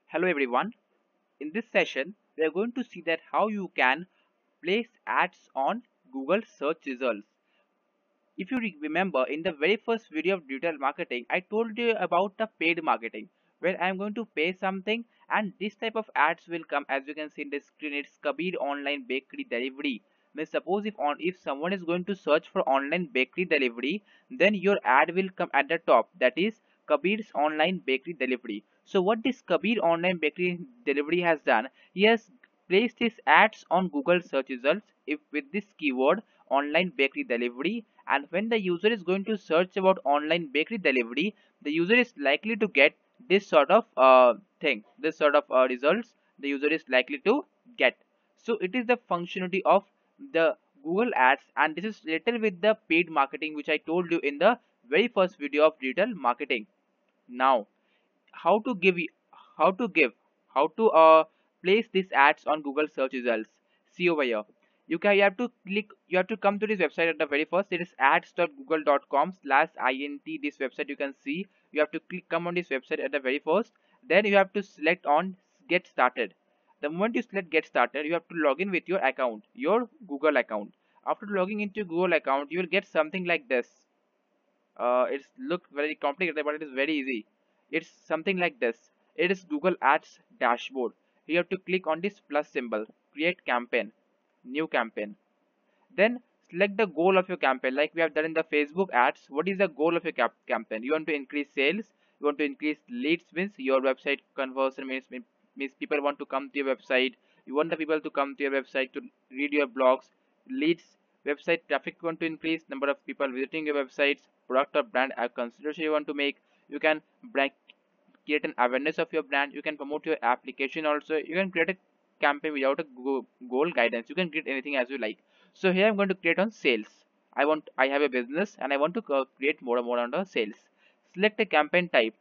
Hello everyone. In this session, we are going to see that how you can place ads on Google search results. If you remember, in the very first video of digital marketing, I told you about the paid marketing, where I am going to pay something and this type of ads will come. As you can see in the screen, it's Kabir online bakery delivery. Means suppose if someone is going to search for online bakery delivery, then your ad will come at the top. That is Kabir's online bakery delivery. So what this Kabir online bakery delivery has done, he has placed his ads on Google search results if with this keyword online bakery delivery, and when the user is going to search about online bakery delivery, the user is likely to get this sort of results the user is likely to get. So it is the functionality of the Google ads, and this is related with the paid marketing which I told you in the very first video of digital marketing. Now how to give how to give how to place these ads on Google search results. See over here, you have to click, you have to come to this website at the very first. It is ads.google.com/int. This website you can see, you have to come on this website at the very first. Then you have to select on get started. The moment you select get started, you have to log in with your account, your Google account. After logging into your Google account, you will get something like this. It's look very complicated, but it is very easy. It's something like this. It is Google Ads dashboard. You have to click on this plus symbol, create campaign, new campaign. Then select the goal of your campaign, like we have done in the Facebook ads. What is the goal of your campaign? You want to increase sales, you want to increase leads, means your website conversion, means people want to come to your website. You want the people to come to your website to read your blogs. Leads, website traffic you want to increase, number of people visiting your websites. Product or brand consideration you want to make. You can create an awareness of your brand. You can promote your application also. You can create a campaign without a goal guidance. You can create anything as you like. So here I'm going to create on sales. I have a business and I want to create more and more on the sales. Select a campaign type.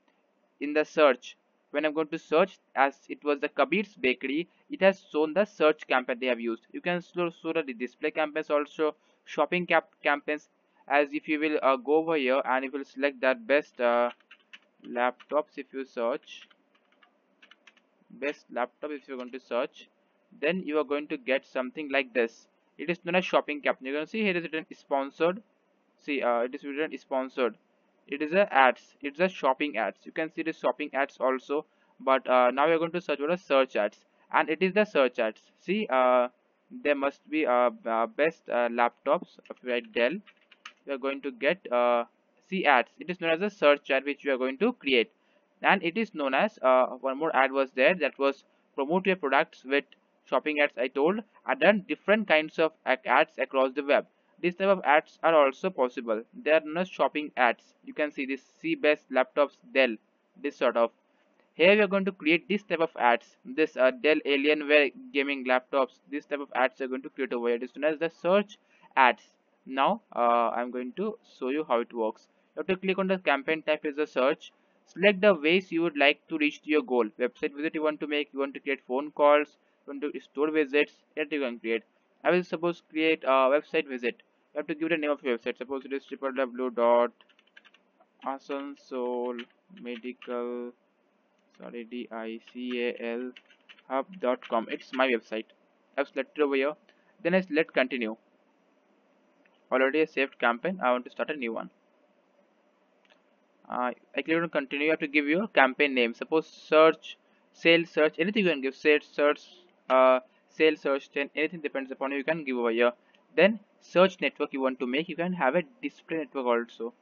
In the search, when I'm going to search, as it was the Kabir's bakery, it has shown the search campaign they have used. You can show the display campaigns also, shopping campaigns. As if you will go over here and you will select that best laptops. If you search best laptop, if you're going to search, then you are going to get something like this. It is known as shopping campaign. You're going to see here is written sponsored. See, it is written sponsored. It is a ads, it's a shopping ads. You can see the shopping ads also, but now we're going to search for a search ads, and it is the search ads. See, there must be best laptops. If you write Dell, we are going to get see ads. It is known as a search ad which we are going to create, and it is known as one more ad was there, that was promote your products with shopping ads. I told, and then different kinds of ads across the web. These type of ads are also possible. They are known as shopping ads. You can see this, see best laptops Dell, this sort of. Here we are going to create this type of ads. This Dell Alienware gaming laptops. This type of ads are going to create over here. It is known as the search ads. Now I'm going to show you how it works. You have to click on the campaign type is the search. Select the ways you would like to reach to your goal. Website visit you want to make. You want to create phone calls. You want to store visits. That you can create. I will suppose create a website visit. You have to give the name of your website. Suppose it is www.asansol DICAL hub.com. It's my website. I've selected over here. Then I select continue. Already a saved campaign. I want to start a new one. I click on continue. You have to give your campaign name. Suppose search, sales search, anything you can give. Search, sales search 10, anything depends upon you. You can give over here. Then search network you want to make. You can have a display network also.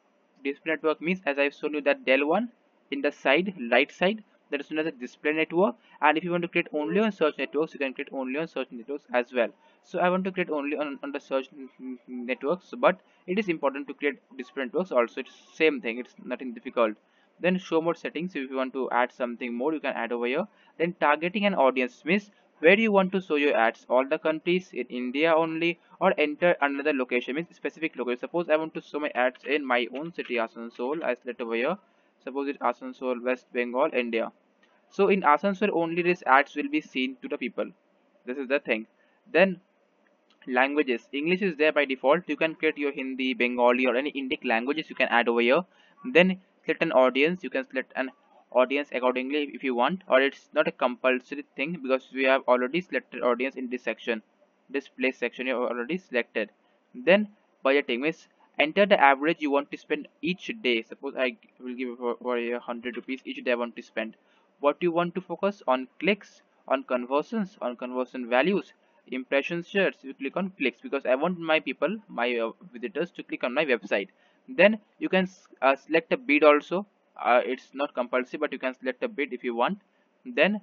Display network means, as I've shown you that Dell one in the side, right side, that is known as a display network. And if you want to create only on search networks, you can create only on search networks as well. So I want to create only on the search networks, but it is important to create display networks also. It's same thing, it's nothing difficult. Then show more settings. If you want to add something more, you can add over here. Then targeting an audience means where you want to show your ads, all the countries, in India only, or enter another location, means specific location. Suppose I want to show my ads in my own city, Asansol. I select over here. Suppose it's Asansol, West Bengal, India. So in Asansol only these ads will be seen to the people. This is the thing. Then languages, English is there by default. You can create your Hindi, Bengali, or any Indic languages you can add over here. Then select an audience. You can select an audience accordingly if you want, or it's not a compulsory thing because we have already selected audience in this section. This place section you have already selected. Then budgeting means enter the average you want to spend each day. Suppose I will give for 100 rupees each day I want to spend. What you want to focus on: clicks, on conversions, on conversion values, impressions, shares. You click on clicks because I want my people, my visitors to click on my website. Then you can select a bid also. It's not compulsory, but you can select a bid if you want. Then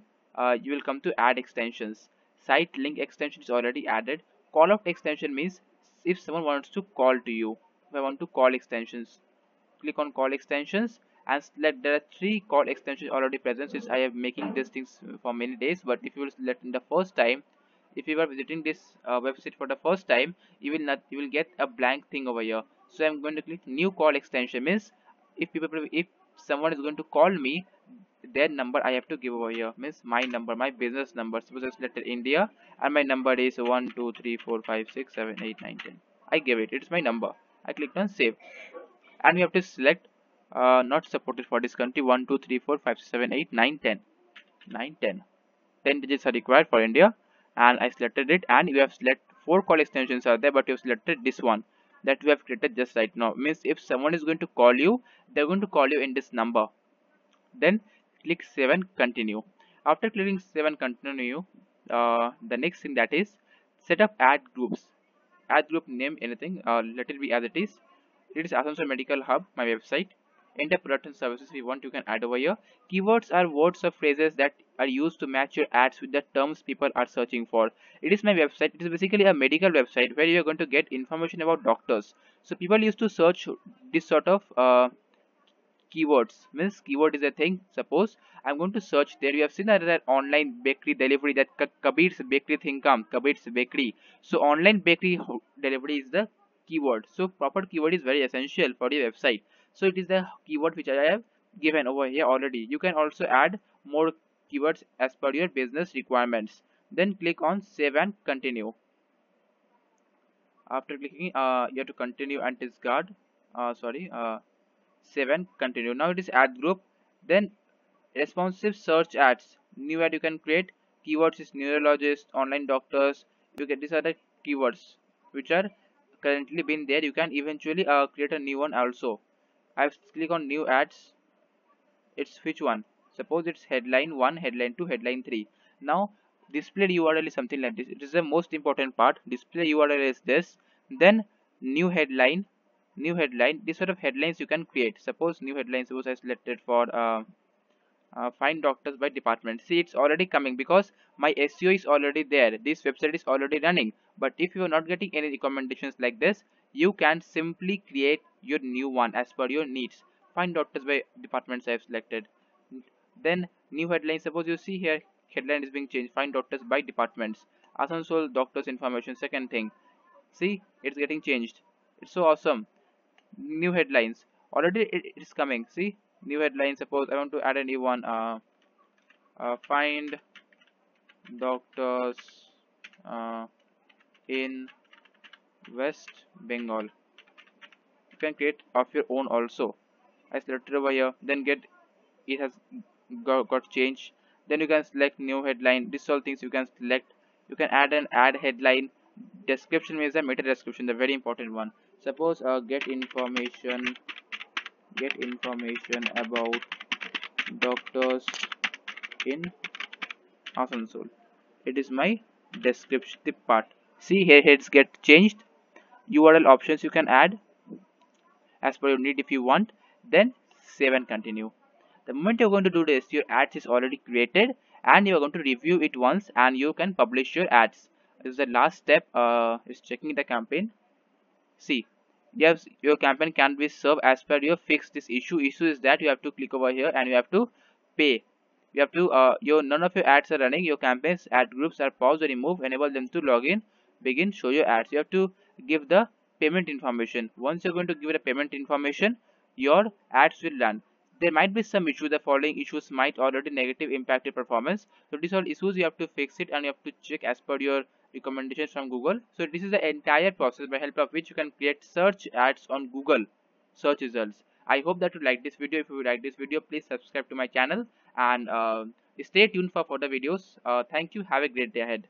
you will come to add extensions. Site link extension is already added. Call out extension means if someone wants to call to you. If I want to call extensions, click on call extensions and select. There are 3 call extensions already present since I am making these things for many days. But if you will select in the first time, if you are visiting this website for the first time, you will get a blank thing over here. So I'm going to click new call extension means if someone is going to call me, their number I have to give over here means my number, my business number. Suppose I selected India and my number is 1 2 3 4 5 6 7 8 9 10. I give it, it's my number. I clicked on save and we have to select not supported for this country. 1 2 3 4 5 7 8 9 10. 9 10. 10 digits are required for India and I selected it, and we have selected 4 call extensions are there, but we have selected this one that we have created just right now. Means if someone is going to call you, they're going to call you in this number. Then click save and continue. After clicking save and continue, the next thing that is set up ad groups. Ad group name anything, let it be as it is. It is Asansol Medical Hub, my website. Enter product and services we want, you can add over here. Keywords are words or phrases that are used to match your ads with the terms people are searching for. It is my website. It is basically a medical website where you are going to get information about doctors. So people used to search this sort of keywords. Means keyword is a thing. Suppose I'm going to search there. You have seen that online bakery delivery, that Kabir's bakery thing come, Kabir's bakery. So online bakery delivery is the keyword. So proper keyword is very essential for your website. So it is the keyword which I have given over here already. You can also add more keywords as per your business requirements. Then click on save and continue. After clicking you have to continue and discard save and continue. Now it is ad group. Then responsive search ads, new ad you can create. Keywords is neurologist, online doctors. You get, these are the keywords which are currently been there. You can eventually create a new one also. I've click on new ads. It's which one? Suppose it's headline 1, headline 2, headline 3. Now display URL is something like this. It is the most important part. Display URL is this. Then new headline, new headline. This sort of headlines you can create. Suppose new headline, suppose I selected for find doctors by department. See, it's already coming because my SEO is already there. This website is already running. But if you are not getting any recommendations like this, you can simply create your new one as per your needs. Find doctors by departments I have selected. Then new headline. Suppose you see here headline is being changed. Find doctors by departments. Asansol doctors information. Second thing. See, it's getting changed. It's so awesome. New headlines. Already it is coming. See, new headline. Suppose I want to add a new one. Find doctors in West Bengal. You can create of your own also. I selected over here. Then get, it has got changed. Then you can select new headline. These all things you can select. You can add an ad headline. Description means the meta description, the very important one. Suppose get information about doctors in Asansol. It is my descriptive part. See here, heads get changed. URL options you can add as per your need if you want. Then save and continue. The moment you're going to do this, your ads is already created and you're going to review it once and you can publish your ads. This is the last step, is checking the campaign. See, yes, your campaign can be served as per your fix. This issue is that you have to click over here and you have to pay. You have to your none of your ads are running. Your campaigns ad groups are paused or removed. Enable them to log in, begin, show your ads. You have to give the payment information. Once you're going to give the payment information, your ads will run. There might be some issue. The following issues might already negative impact your performance. So these all issues you have to fix it and you have to check as per your recommendations from Google. So this is the entire process by help of which you can create search ads on Google search results. I hope that you like this video. If you like this video, please subscribe to my channel and stay tuned for further videos. Thank you. Have a great day ahead.